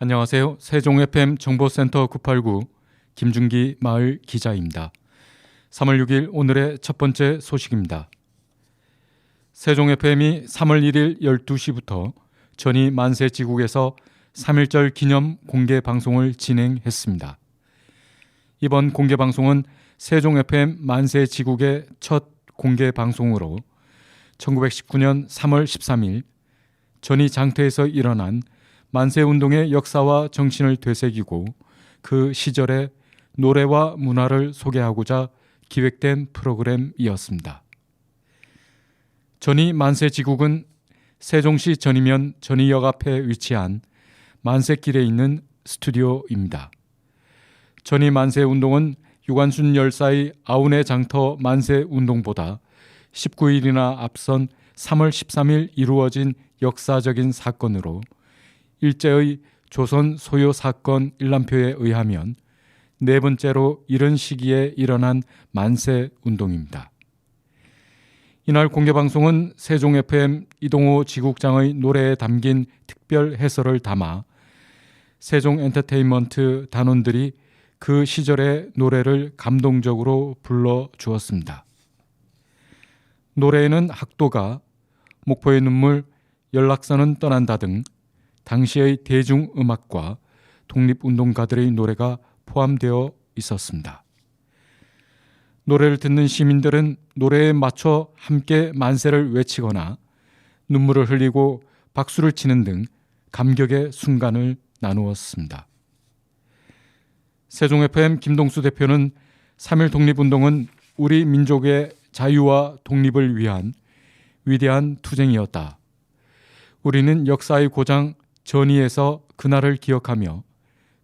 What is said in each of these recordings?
안녕하세요. 세종 FM 정보센터 989 김준기 마을 기자입니다. 3월 6일 오늘의 첫 번째 소식입니다. 세종 FM이 3월 1일 12시부터 전이 만세지국에서 3.1절 기념 공개 방송을 진행했습니다. 이번 공개 방송은 세종 FM 만세지국의 첫 공개 방송으로 1919년 3월 13일 전이 장터에서 일어난 만세운동의 역사와 정신을 되새기고 그 시절의 노래와 문화를 소개하고자 기획된 프로그램이었습니다. 전이 만세지국은 세종시 전이면 전이역 앞에 위치한 만세길에 있는 스튜디오입니다. 전이 만세운동은 유관순 열사의 아우네 장터 만세운동보다 19일이나 앞선 3월 13일 이루어진 역사적인 사건으로 일제의 조선 소요 사건 일람표에 의하면 네 번째로 이른 시기에 일어난 만세 운동입니다. 이날 공개방송은 세종 FM 이동호 지국장의 노래에 담긴 특별 해설을 담아 세종 엔터테인먼트 단원들이 그 시절의 노래를 감동적으로 불러주었습니다. 노래에는 학도가 목포의 눈물, 연락선은 떠난다 등 당시의 대중음악과 독립운동가들의 노래가 포함되어 있었습니다. 노래를 듣는 시민들은 노래에 맞춰 함께 만세를 외치거나 눈물을 흘리고 박수를 치는 등 감격의 순간을 나누었습니다. 세종 FM 김동수 대표는 3.1 독립운동은 우리 민족의 자유와 독립을 위한 위대한 투쟁이었다. 우리는 역사의 고장 전이에서 그날을 기억하며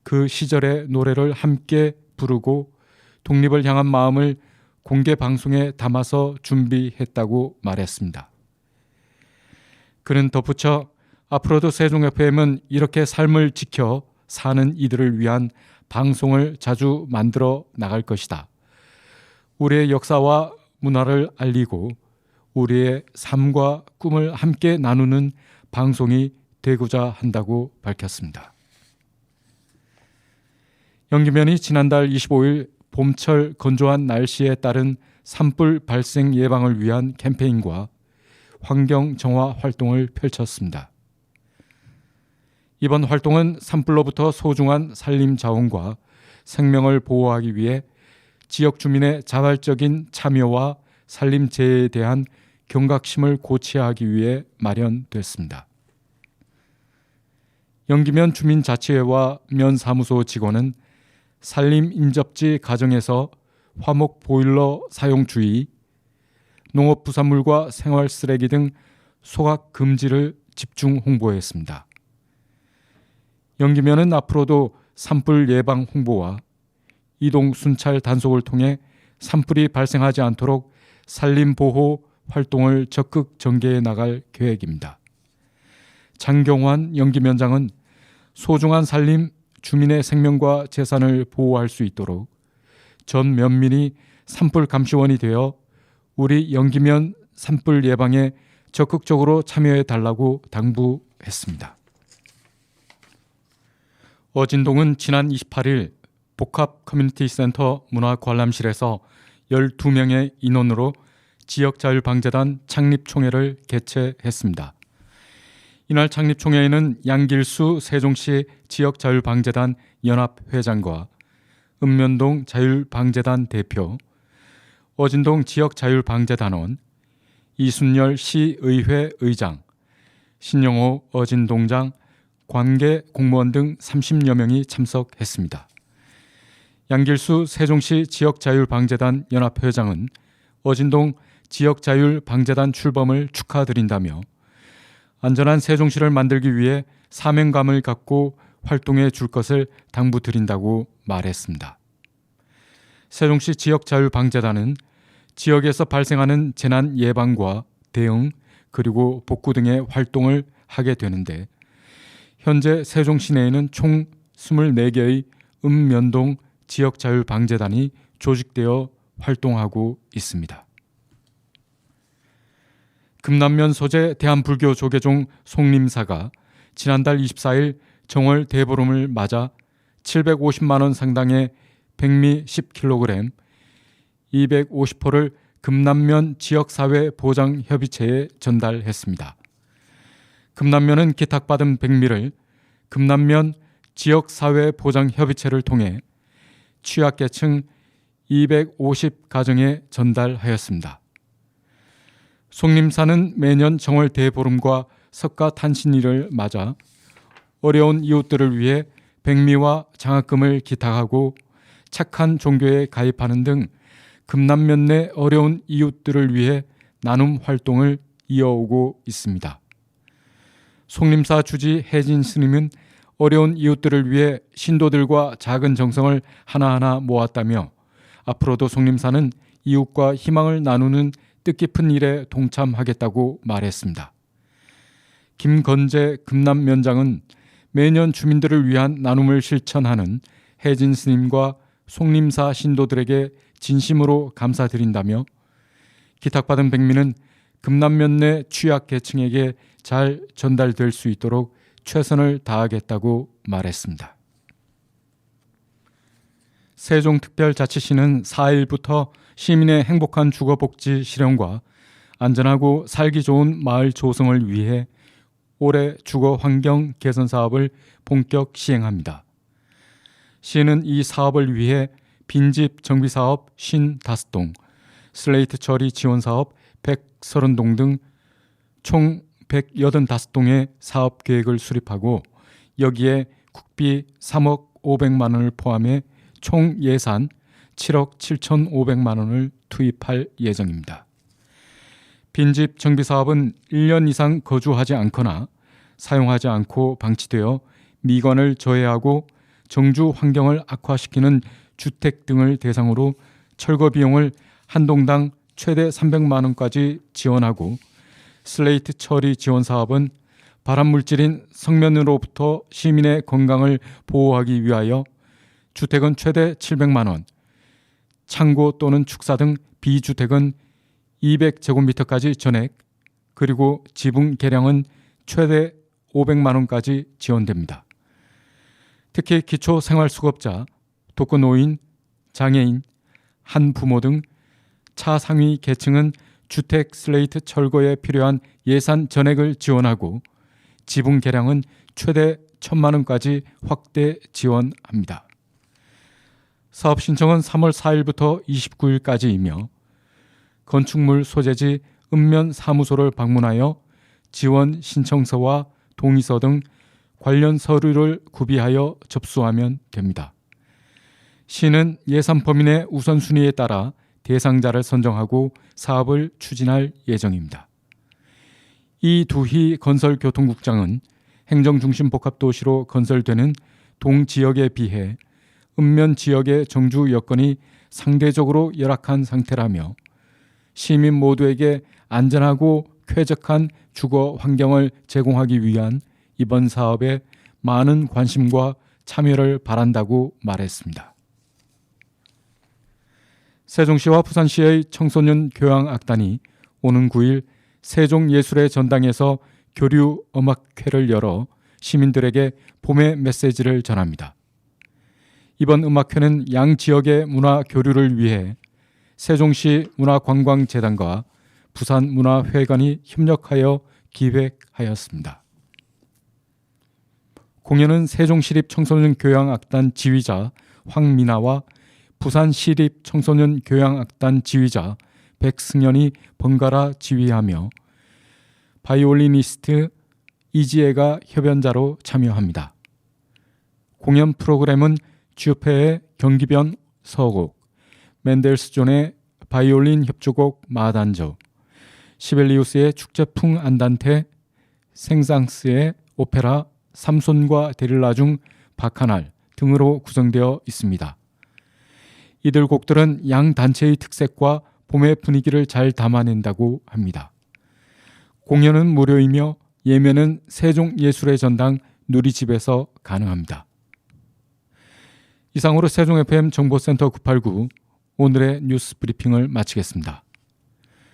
그 시절의 노래를 함께 부르고 독립을 향한 마음을 공개 방송에 담아서 준비했다고 말했습니다. 그는 덧붙여 앞으로도 세종 FM은 이렇게 삶을 지켜 사는 이들을 위한 방송을 자주 만들어 나갈 것이다. 우리의 역사와 문화를 알리고 우리의 삶과 꿈을 함께 나누는 방송이 되고자 한다고 밝혔습니다. 연기면이 지난달 25일 봄철 건조한 날씨에 따른 산불 발생 예방을 위한 캠페인과 환경 정화 활동을 펼쳤습니다. 이번 활동은 산불로부터 소중한 산림 자원과 생명을 보호하기 위해 지역 주민의 자발적인 참여와 산림 재해에 대한 경각심을 고취하기 위해 마련됐습니다. 연기면 주민자치회와 면사무소 직원은 산림 인접지 가정에서 화목 보일러 사용 주의, 농업 부산물과 생활 쓰레기 등 소각 금지를 집중 홍보했습니다. 연기면은 앞으로도 산불 예방 홍보와 이동 순찰 단속을 통해 산불이 발생하지 않도록 산림 보호 활동을 적극 전개해 나갈 계획입니다. 장경환 연기면장은 소중한 산림, 주민의 생명과 재산을 보호할 수 있도록 전 면민이 산불 감시원이 되어 우리 연기면 산불 예방에 적극적으로 참여해 달라고 당부했습니다. 어진동은 지난 28일 복합 커뮤니티 센터 문화관람실에서 12명의 인원으로 지역자율방재단 창립총회를 개최했습니다. 이날 창립총회에는 양길수 세종시 지역자율방재단 연합회장과 읍면동 자율방재단 대표, 어진동 지역자율방재단원, 이순열 시의회 의장, 신영호 어진동장, 관계 공무원 등 30여 명이 참석했습니다. 양길수 세종시 지역자율방재단 연합회장은 어진동 지역자율방재단 출범을 축하드린다며 안전한 세종시를 만들기 위해 사명감을 갖고 활동해 줄 것을 당부드린다고 말했습니다. 세종시 지역자율방재단은 지역에서 발생하는 재난 예방과 대응 그리고 복구 등의 활동을 하게 되는데 현재 세종시 내에는 총 24개의 읍면동 지역자율방재단이 조직되어 활동하고 있습니다. 금남면 소재 대한불교 조계종 송림사가 지난달 24일 정월 대보름을 맞아 750만 원 상당의 백미 10kg, 250호를 금남면 지역사회보장협의체에 전달했습니다. 금남면은 기탁받은 백미를 금남면 지역사회보장협의체를 통해 취약계층 250가정에 전달하였습니다. 송림사는 매년 정월 대보름과 석가탄신일을 맞아 어려운 이웃들을 위해 백미와 장학금을 기탁하고 착한 종교에 가입하는 등 금남면 내 어려운 이웃들을 위해 나눔 활동을 이어오고 있습니다. 송림사 주지 혜진 스님은 어려운 이웃들을 위해 신도들과 작은 정성을 하나하나 모았다며 앞으로도 송림사는 이웃과 희망을 나누는 뜻깊은 일에 동참하겠다고 말했습니다. 김건재 금남면장은 매년 주민들을 위한 나눔을 실천하는 혜진 스님과 송림사 신도들에게 진심으로 감사드린다며 기탁받은 백미는 금남면 내 취약계층에게 잘 전달될 수 있도록 최선을 다하겠다고 말했습니다. 세종특별자치시는 4일부터 시민의 행복한 주거복지 실현과 안전하고 살기 좋은 마을 조성을 위해 올해 주거환경 개선 사업을 본격 시행합니다. 시는 이 사업을 위해 빈집 정비사업 55동, 슬레이트 처리 지원사업 130동 등 총 185동의 사업 계획을 수립하고 여기에 국비 3억 500만 원을 포함해 총 예산 7억 7,500만 원을 투입할 예정입니다. 빈집 정비 사업은 1년 이상 거주하지 않거나 사용하지 않고 방치되어 미관을 저해하고 정주 환경을 악화시키는 주택 등을 대상으로 철거 비용을 한 동당 최대 300만 원까지 지원하고 슬레이트 처리 지원 사업은 발암물질인 성면으로부터 시민의 건강을 보호하기 위하여 주택은 최대 700만 원, 창고 또는 축사 등 비주택은 200제곱미터까지 전액, 그리고 지붕 개량은 최대 500만 원까지 지원됩니다. 특히 기초생활수급자, 독거노인, 장애인, 한부모 등 차상위 계층은 주택 슬레이트 철거에 필요한 예산 전액을 지원하고 지붕 개량은 최대 1,000만 원까지 확대 지원합니다. 사업 신청은 3월 4일부터 29일까지이며 건축물 소재지 읍면 사무소를 방문하여 지원 신청서와 동의서 등 관련 서류를 구비하여 접수하면 됩니다. 시는 예산 범위내 우선순위에 따라 대상자를 선정하고 사업을 추진할 예정입니다. 이두희 건설교통국장은 행정중심 복합도시로 건설되는 동지역에 비해 읍면 지역의 정주 여건이 상대적으로 열악한 상태라며 시민 모두에게 안전하고 쾌적한 주거 환경을 제공하기 위한 이번 사업에 많은 관심과 참여를 바란다고 말했습니다. 세종시와 부산시의 청소년 교향악단이 오는 9일 세종예술의 전당에서 교류 음악회를 열어 시민들에게 봄의 메시지를 전합니다. 이번 음악회는 양 지역의 문화 교류를 위해 세종시 문화관광재단과 부산문화회관이 협력하여 기획하였습니다. 공연은 세종시립 청소년 교향악단 지휘자 황미나와 부산시립 청소년 교향악단 지휘자 백승연이 번갈아 지휘하며 바이올리니스트 이지혜가 협연자로 참여합니다. 공연 프로그램은 쥐페의 경기변 서곡, 맨델스존의 바이올린 협주곡 마단저, 시벨리우스의 축제풍 안단테, 생상스의 오페라 삼손과 데릴라 중 바카날 등으로 구성되어 있습니다. 이들 곡들은 양 단체의 특색과 봄의 분위기를 잘 담아낸다고 합니다. 공연은 무료이며 예매는 세종예술의 전당 누리집에서 가능합니다. 이상으로 세종 FM 정보센터 989 오늘의 뉴스 브리핑을 마치겠습니다.